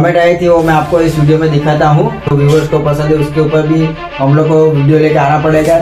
Comment आई थी वो मैं आपको इस वीडियो में दिखाता हूँ। तो व्यूअर्स को पसंद है उसके ऊपर भी हम लोग को वीडियो लेकर आना पड़ेगा।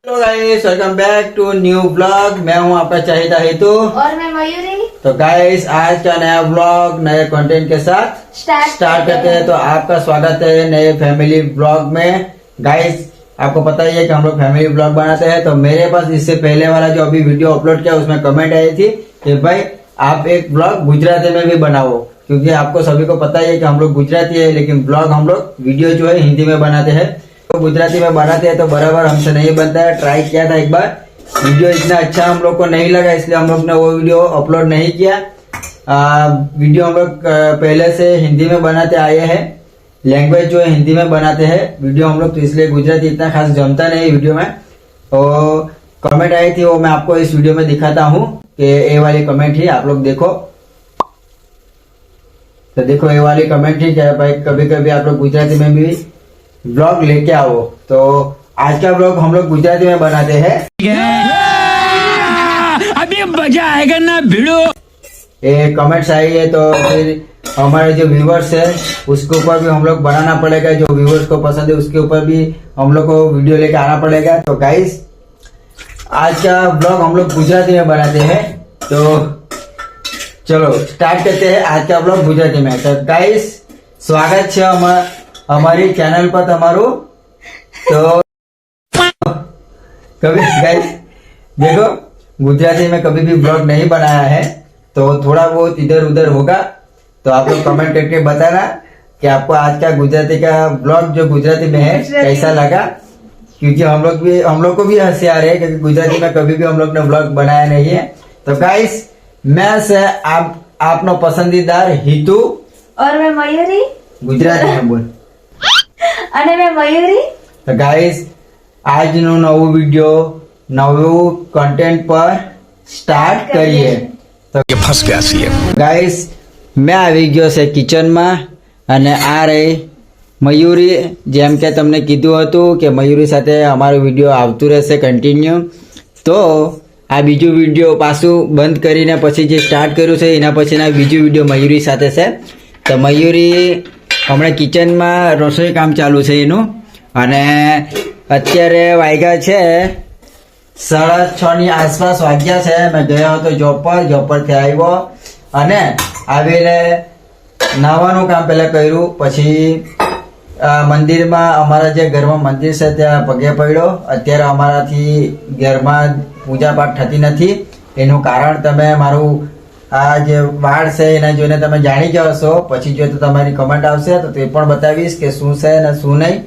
Hello guys, welcome back to new blog. मैं हूँ आपका चाहिता हेतु और मैं मयूरी। तो गाइस आज का नया ब्लॉग नए कंटेंट के साथ स्टार्ट करते हैं। तो आपका स्वागत है नए फैमिली ब्लॉग में। गाइस आपको पता ही है कि हम लोग फैमिली ब्लॉग बनाते हैं। तो मेरे पास इससे पहले वाला जो अभी वीडियो अपलोड किया उसमें कमेंट आई थी कि भाई आप एक ब्लॉग गुजराती में भी बनाओ, क्योंकि आपको सभी को पता ही है कि हम लोग गुजराती है लेकिन ब्लॉग हम लोग वीडियो जो है हिंदी में बनाते हैं। तो गुजराती में बनाते हैं तो बराबर हमसे नहीं बनता है। ट्राई किया था एक बार, वीडियो इतना अच्छा हम लोग को नहीं लगा, इसलिए हम लोग ने वो वीडियो अपलोड नहीं किया। वीडियो हम लोग पहले से हिंदी में बनाते आए हैं, लैंग्वेज जो है हिंदी में बनाते हैं वीडियो हम लोग, तो इसलिए गुजराती इतना खास जमता नहीं वीडियो में। तो कमेंट आई थी वो मैं आपको इस वीडियो में दिखाता हूँ कि ये वाली कमेंट ही आप लोग देखो। तो देखो ये वाली कमेंट ही क्या भाई, कभी कभी आप लोग गुजराती में भी ब्लॉग लेके आओ। तो आज का ब्लॉग हम लोग गुजराती में बनाते हैं। अभी मजा आएगा ना भिड़ो। ये कमेंट्स आई है तो फिर हमारे जो व्यूवर्स है उसके ऊपर भी हम लोग बनाना पड़ेगा। जो व्यूवर्स को पसंद है उसके ऊपर भी हम लोग को वीडियो लेके आना पड़ेगा। तो गाइस आज का ब्लॉग हम लोग गुजराती में बनाते हैं। तो चलो स्टार्ट करते हैं आज का ब्लॉग गुजराती में। तो गाइस स्वागत है हमारी चैनल पर તમારું। तो कभी गाइस देखो गुजराती में कभी भी ब्लॉग नहीं बनाया है तो थोड़ा बहुत इधर उधर होगा, तो आप लोग कमेंट करके बताना कि आपको आज का गुजराती का ब्लॉग जो गुजराती में है कैसा लगा, क्योंकि हम लोग को भी हंसी आ रही है क्योंकि गुजराती में कभी भी हम लोग ने ब्लॉग बनाया नहीं है। तो गाइस मैं से आपनो पसंदीदार हितू और मैं मयूरी। गुजराती में बोल। અને मैं मयूरी। तो गाइस આજનું નવું વિડિયો નવું કન્ટેન્ટ પર સ્ટાર્ટ કરીએ। તો फंस गया सी ગાઈસ મેં આવી ગયો છે કિચનમાં અને આ રહી મયુરી। જેમ કે તમને કીધું હતું કે મયુરી સાથે અમારો વિડિયો આવતું રહેશે કન્ટિન્યુ। તો આ બીજું વિડિયો પાછું બંધ કરીને પછી જે સ્ટાર્ટ કર્યું છે એના પછીના બીજું વિડિયો મયુરી સાથે છે। તો મયુરી હમણાં કિચનમાં રસોઈ કામ ચાલુ છે એનું, અને અત્યારે વાગ્યા છે 6:30 ની આસપાસ વાગ્યા છે। મેં ગયો હતો જોબ પરથી આવ્યો અને આવીને નાવાનું કામ પહેલા કર્યું, પછી મંદિરમાં અમારા જે ઘરમાં મંદિર છે ત્યાં પગે પડ્યો। અત્યારે અમારાથી ઘરમાં પૂજા પાઠ થતી નથી, એનું કારણ તમે મારું આ જે વાળ છે એને જોઈને તમે જાણી જાઓ છો। પછી જો તો તમારી કમેન્ટ આવશે તો તે પણ બતાવીશ કે શું છે ને શું નહીં।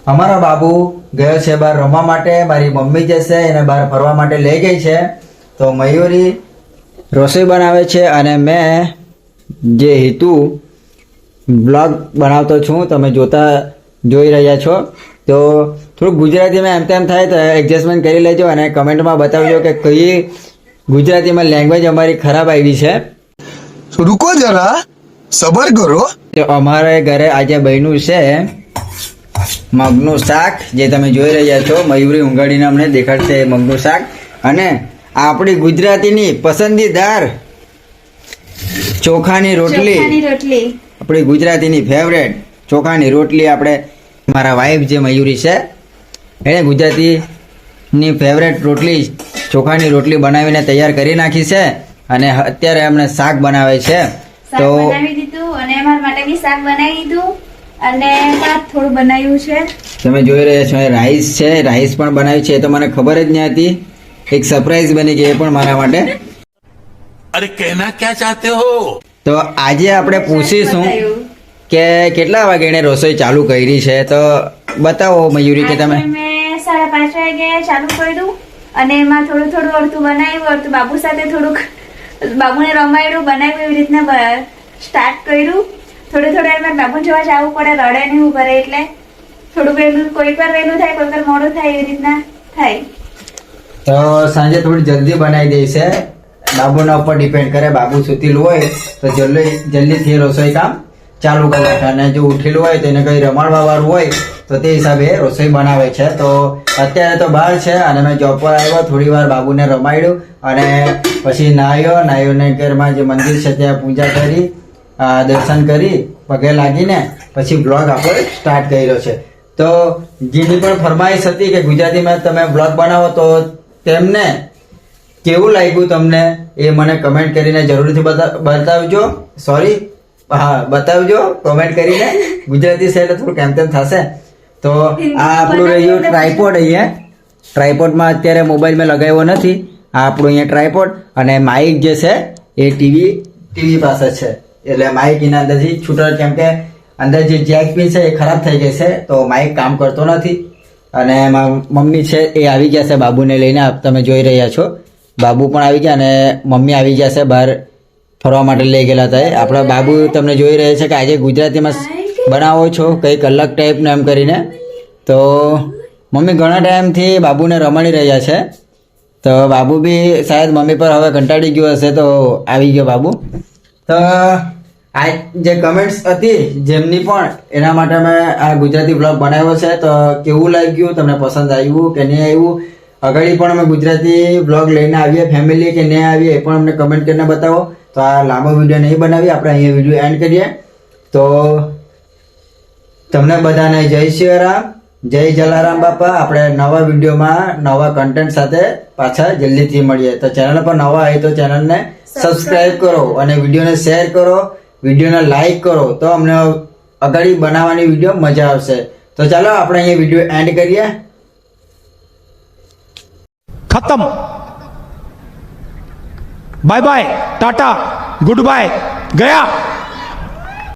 અમારો બાબુ ગયો છે બહાર રમવા માટે, મારી મમ્મી જે છે એને બહાર ફરવા માટે લઈ ગઈ છે। તો મયુરી રસોઈ બનાવે છે અને મેં જે હેતુ બ્લોગ બનાવતો છું તમે જોઈ રહ્યા છો। તો થોડુંક ગુજરાતીમાં એમ તેમ થાય તો એડજસ્ટમેન્ટ કરી લેજો અને કમેન્ટમાં બતાવજો કે કઈ ગુજરાતીમાં લેંગ્વેજ અમારી ખરાબ આવી છે। रुको जरा सबर करो। તો અમારે ઘરે આજે બન્યું છે મગનું શાક, જે તમે જોઈ રહ્યા છો। મયુરી ઊંઘાડીને અમને દેખાડશે મગનું શાક, અને આપણી ગુજરાતીની પસંદીદાર ચોખાની રોટલી, આપણી ગુજરાતીની ફેવરેટ ચોખાની રોટલી। આપણે મારા વાઈફ જે મયુરી છે એણે ગુજરાતીની ફેવરેટ રોટલી ચોખાની રોટલી બનાવીને તૈયાર કરી નાખી છે, અને અત્યારે અમને શાક બનાવે છે। તો બનાવી દીધું અને અમારા માટે બી શાક બનાવી દીધું અને ભાત થોડું બનાવ્યું છે। તમે જોઈ રહ્યા છો રાઈસ છે, રાઈસ પણ બનાવી છે, એ તો મને ખબર જ નહીં હતી। એક સરપ્રાઈઝ બની ગઈ એ પણ મારા માટે। अरे कहना क्या चाहते हो? તો આજે આપણે પૂછીશું કે કેટલા વાગે એને રસોઈ ચાલુ કરી છે। તો બતાવો મયુરી કે તમે। મેં 5:30 વાગે ચાલુ કર્યું અને એમાં થોડું થોડું અડધું બનાવ્યું, અડધું બાબુ સાથે થોડુંક બાબુને રમાડ્યું, બનાવ્યું, એવી રીતના સ્ટાર્ટ કર્યું। થોડું થોડું એમાં બાબુ જોવા જવું પડે, રડે નહીં હું કરે એટલે થોડું વહેલું, કોઈક વાર વહેલું થાય, કોઈક વાર મોડું થાય, એવી રીતના થાય। તો સાંજે થોડી જલ્દી બનાવી દે છે, બાબુના ઉપર ડિપેન્ડ કરે। બાબુ સુતીલું હોય તો જલ્દીથી રસોઈ કામ ચાલુ કરી નાખે અને જો ઉઠેલું હોય તો એને કંઈ રમાડવા વાળું હોય તો તે હિસાબે રસોઈ બનાવે છે. તો અત્યારે તો બહાર છે અને મેં જોબ પર આવ્યો, થોડી વાર બાબુને રમાડ્યું અને પછી નાહ્યોને ઘરમાં જે મંદિર છે ત્યાં પૂજા કરી, દર્શન કરી, પગે લાગીને પછી બ્લોગ આપણે સ્ટાર્ટ કર્યો છે. તો જેની પણ ફરમાઈશ હતી કે ગુજરાતીમાં તમે બ્લોગ બનાવો તો તેમને કેવું લાગ્યું તમને એ મને કમેન્ટ કરીને જરૂરથી બતાવજો. બતાવજો કમેન્ટ કરીને. ગુજરાતી છે એટલે થોડું કેમ તેમ થશે. તો આ આપણું રહ્યું ટ્રાયપોડ. અહીંયા ટ્રાયપોડમાં અત્યારે મોબાઈલ મેં લગાવ્યો નથી. આ આપણું અહીંયા ટ્રાયપોડ અને માઇક જે છે એ ટીવી પાસે છે, એટલે માઇક એના અંદરથી છૂટો, કેમ કે અંદર જે જેક પિન છે એ ખરાબ થઈ ગઈ છે તો માઇક કામ કરતો નથી. અને મમ્મી છે એ આવી ગયા છે બાબુને લઈને. તમે જોઈ રહ્યા છો બાબુ પણ આવી ગયા અને મમ્મી આવી ગયા છે બહાર ફરવા માટે લઈ ગયેલા હતા. આપણા બાબુ તમને જોઈ રહ્યા છે કે આજે ગુજરાતીમાં બનાવો છો કંઈક અલગ ટાઈપનું એમ કરીને. તો મમ્મી ઘણા ટાઈમથી બાબુને રમાડી રહ્યા છે. તો બાબુ બી શાયદ મમ્મી પર હવે કંટાળી ગયો હશે તો આવી ગયો બાબુ. તો આ જે કમેન્ટ્સ હતી જેમની પણ, એના માટે મેં આ ગુજરાતી બ્લોગ બનાવ્યો છે. તો કેવું લાગ્યું, તમને પસંદ આવ્યું કે નહીં આવ્યું? આગળ પણ અમે ગુજરાતી બ્લોગ લઈને આવીએ ફેમિલી કે નહીં આવીએ એ પણ અમને કમેન્ટ કરીને બતાવો. તો આ લાંબો વિડીયો નહીં બનાવીએ, આપણે અહીંયા વિડીયો એન્ડ કરીએ. તો તમને બધાને જય સિયારામ, જય જલારામ બાપા. આપણે નવા વિડીયોમાં નવા કન્ટેન્ટ સાથે પાછા જલ્દીથી મળીએ. તો ચેનલ પર નવા હોય તો ચેનલને સબસ્ક્રાઇબ કરો અને વિડીયોને શેર કરો, વિડીયોને લાઈક કરો તો અમને આગળ બનાવવાની વિડીયો મજા આવશે. તો ચાલો આપણે અહીંયા વિડીયો એન્ડ કરીએ. खत्म. Bye bye, tata, goodbye, गया.